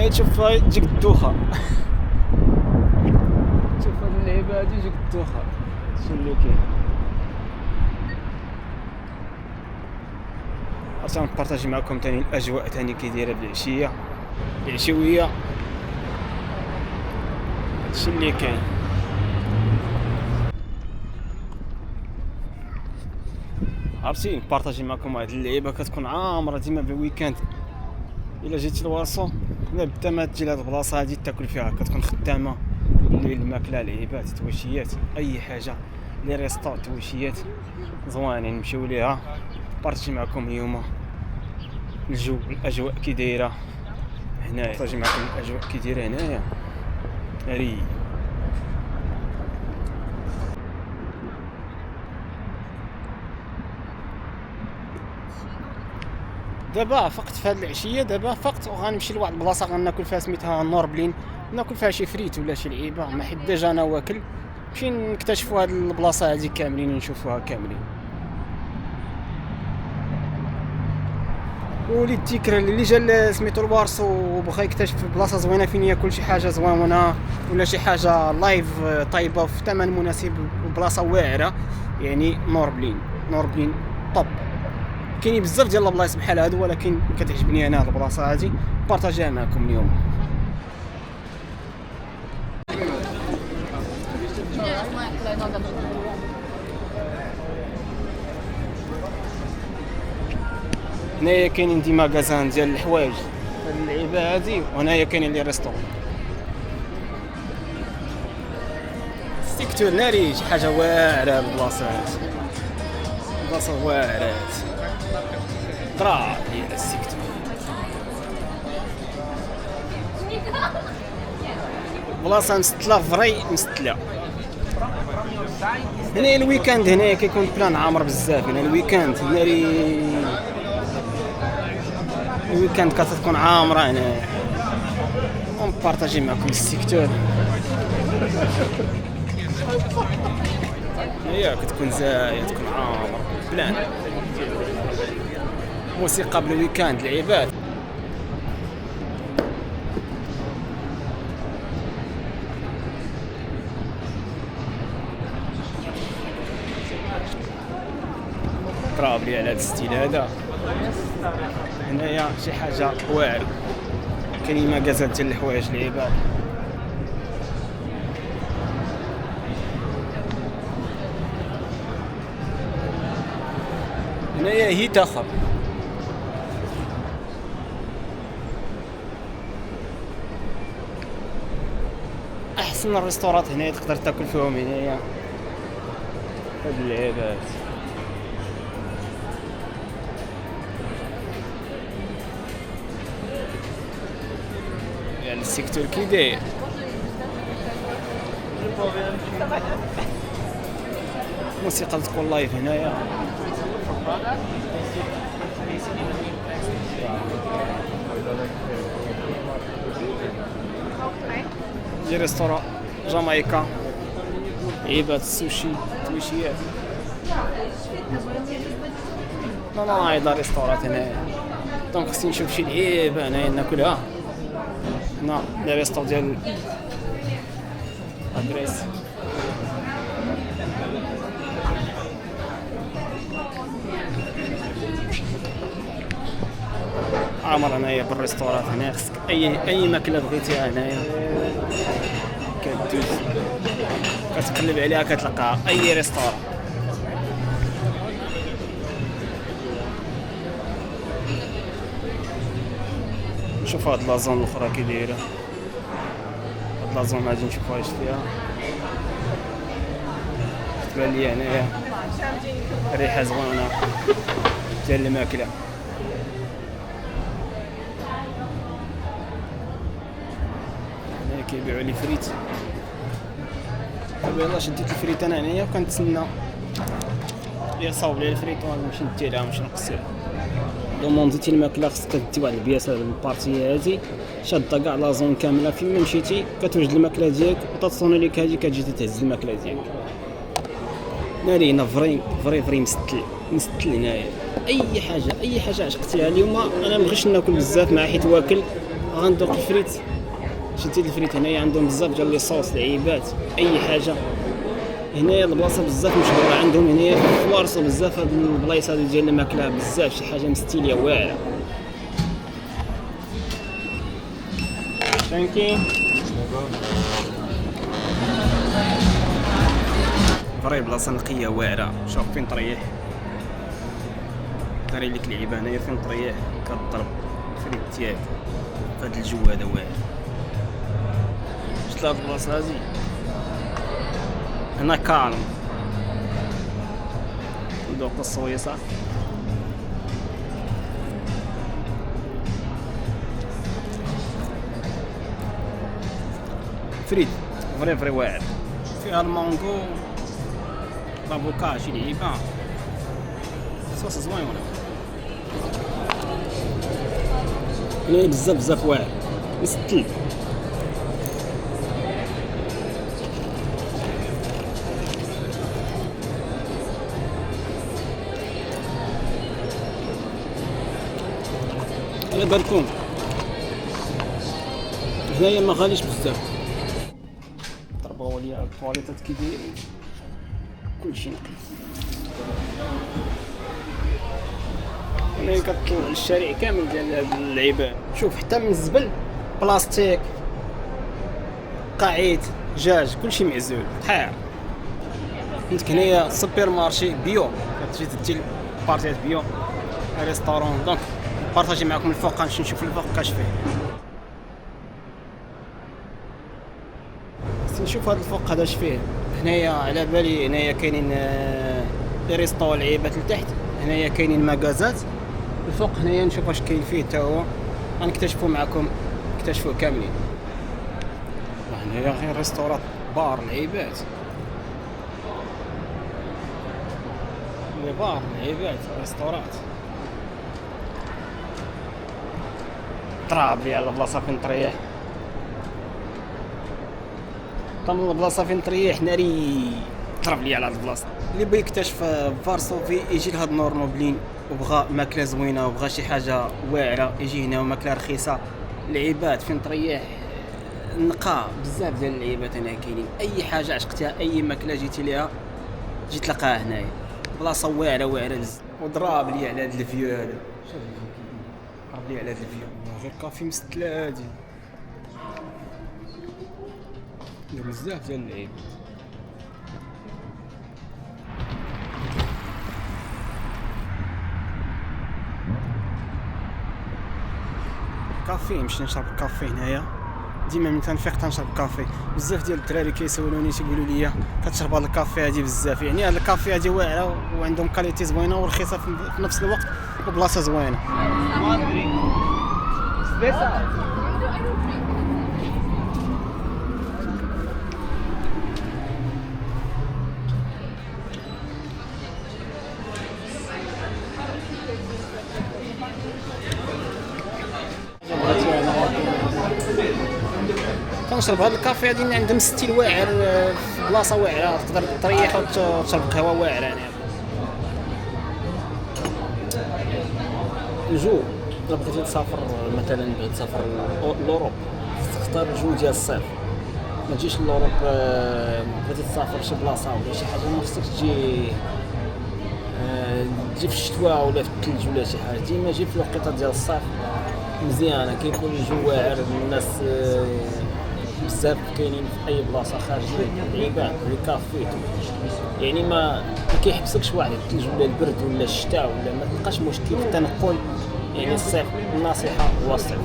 هنايا تشوفها تجيك الدوخه. شوف هاد اللعيبه هادي تجيك الدوخه. شنو اللي كاين؟ عرفت نبارطاجي معكم تاني الاجواء تاني كي دايره بالعشيه العشويه. هادشي اللي كاين. عرفتي نبارطاجي معكم هاد اللعيبه كتكون عامره ديما بالويكاند. الا جيتي لواسو لا بدا ما تجي لهاد البلاصه هادي تاكل فيها، كتكون خدامه الليل، الماكله، العيبات، تواشيات، اي حاجه، لي ريستو، تواشيات زوانين نمشيو ليها. بارطاجي معكم اليوم الجو، الاجواء كي دايره هنايا. بارطاجي معكم الاجواء كي دايره هنايا. ناري دابا فقت في هاد العشيه، دابا فقت وغنمشي لواحد البلاصه غناكل فيها سميتها نوربلين، ناكل فيها شي فريت ولا شي لعيبه، ما حيت ديجا انا واكل. نمشي نكتشفوا هاد البلاصه هادي كاملين ونشوفوها كاملين. وليد تيكرا اللي جا سميتو الوارس وبغى يكتشف بلاصه زوينه فين ياكل شي حاجه زوينه ولا شي حاجه لايف طيبه في ثمن مناسب وبلاصه واعره، يعني نوربلين طب. كاينين بزاف ديال البلايص بحال هادو، ولكن كتعجبني انا هاد البلاصه هادي بارطاجيها معكم اليوم. هنايا كاينين دي ماغازان ديال الحوايج هاد اللعيبه هادي، وهنايا كاينين لي ريستورون. سيكتور ناري، شي حاجه واعره البلاصه هادي، بلاصه واعره طرا ديال السيكتور. بلاصه مستله فري مستله. هنا الويكاند هنايا كيكون بلان عامر بزاف. هنا الويكاند ناري، الويكاند كتكون عامره هنايا. ونبارطاجي معكم السيكتور. هي كتكون زايه، تكون عامر بلان. موسيقى بالويكاند، العباد. طرابلي على هذا الستيل هذا. هنايا شي حاجه واعره، كاينين ماكازات ديال الحوايج العباد. هنايا هيت اخر. احسن الريستورات هنايا تقدر تاكل فيهم هنايا هاد اللعبات. يعني السيكتور كي داير. موسيقى تكون لايف هنايا. دي ريستوران جامايكا، عيبات السوشي، تويشيات. لا عايضة ريستورات هنايا، دونك خصني نشوف شي لعيبة هنايا ناكلها. هنا لي ريستور ديال ادريس. عامر هنايا بالريستورات. هنا خصك اي ماكله بغيتيها هنايا كدوز كتقلب عليها كتلقاها اي ريستوران. نشوف هاد لازون الاخرى كي دايره. هاد لازون غادي نشوفوها اش فيها. تبان لي هنايا ريحه زوينه ديال الماكله. هنا كيبيعوا لي فريت. دابا يلاه شديت الفريت انا هنايا وكنتسنى يصاوب لي الفريت ونمشي نديرها ونمشي نقصيها. دومونديتي الماكله خصك دي واحد البياسه البارتيه هادي شاده كاع لازون كامله. فين ما مشيتي كتوجد الماكله ديالك وتتصوني ليك هادي كتجي تهز الماكله ديالك. ناري هنا فري مستل هنايا. اي حاجه عشقتيها اليوم. انا مبغيتش ناكل بزاف مع حيت واكل غندوق الفريت. شتي الفريت هنايا عندهم بزاف ديال لي صوص لعيبات اي حاجه. هنايا البلاصه بزاف مشهوره عندهم هنايا في فوارسو بزاف هاد البلايص هادو ديال الماكله بزاف شي حاجه مستيليه واعره. ثانكي فري بلاصه نقيه واعره. شوف فين طريح داري لك لعيبه هنايا فين طريح كضرب فريت تياك فهاد الجو هذا واعر. شفت هاد البلاصه هادي هنا كالم ندوق الصويصه. فريد فري واعر فيها المانغو لافوكا شي لعيبه صوص زوين ولا هنا بزاف واعر يستل. على بالكم هنايا ما غاليش بزاف. ضربوا لي الكواليتات كي داير كلشي نقي. هنايا كتطلع الشارع كامل ديال هاد اللعيبه. شوف حتى من الزبل بلاستيك قاعيد دجاج كلشي معزول طحير. عندك هنايا سوبر مارشي بيو كتجي دير بارتيات بيو ريستورون. دونك بارطاجي معكم الفوق غنمشي نشوف الفوق كاش فيه. نشوف هذا الفوق هذا اش فيه. هنايا على بالي هنايا كاينين لي ريستو لعيبات لتحت. هنايا كاينين ماغازات. الفوق هنايا نشوف واش كاين فيه حتى هو غنكتشفوا معكم نكتشفوه كاملين. هنايا غير ريستورات بار لعيبات لي بار لعيبات ريستورات. طراب لي على البلاصه فين طريح. طم البلاصه فين طريح ناري طراب لي على هاد البلاصه. اللي بغى يكتشف فارسوفي يجي لهاد نورنوبلين وبغى ماكله زوينه وبغى شي حاجه واعره يجي هنا وماكله رخيصه. العيبات فين طريح نقا بزاف ديال اللعيبات هنا كاينين. اي حاجه عشقتيها اي ماكله جيتي ليها جيت تلقاها هنايا. بلاصه واعره وضراب لي على هاد الفيو هذا. شوف ضرب لي على هاد الفيو غير كافي مستلا هادي بزاف ديال اللعيبات. كافي نمشي نشرب كافي هنايا. ديما من تنفيق تنشرب كافي. بزاف ديال الدراري كيسولوني تيقولوا لي كتشرب هاد الكافي هادي بزاف. يعني هاد الكافي هادي واعره وعندهم كاليتي زوينه ورخيصه في نفس الوقت وبلاصه زوينه. كنشرب هاد الكافي هادي عندهم ستيل واعر في بلاصه واعره تقدر تريح وتشرب قهوه واعره. يعني الجو الا بغيتي تسافر مثلا بغيتي تسافر لوروب تختار الجو ديال الصيف. ما تجيش لوروب بغيتي تسافر شي بلاصه ولا شي حاجه ما خصكش تجي في الشتاء ولا في الثلج ولا شي حاجه. ديما جي في الوقيته ديال الصيف مزيانه كيكون الجو واعر. الناس بزاف كاينين في اي بلاصه خارجين لعيبات لي كافي. يعني ما كيحبسكش واحد الثلج ولا البرد ولا الشتاء ولا ما تلقاش مشكل في التنقل. يعني الصيف النصيحه هو الصيف.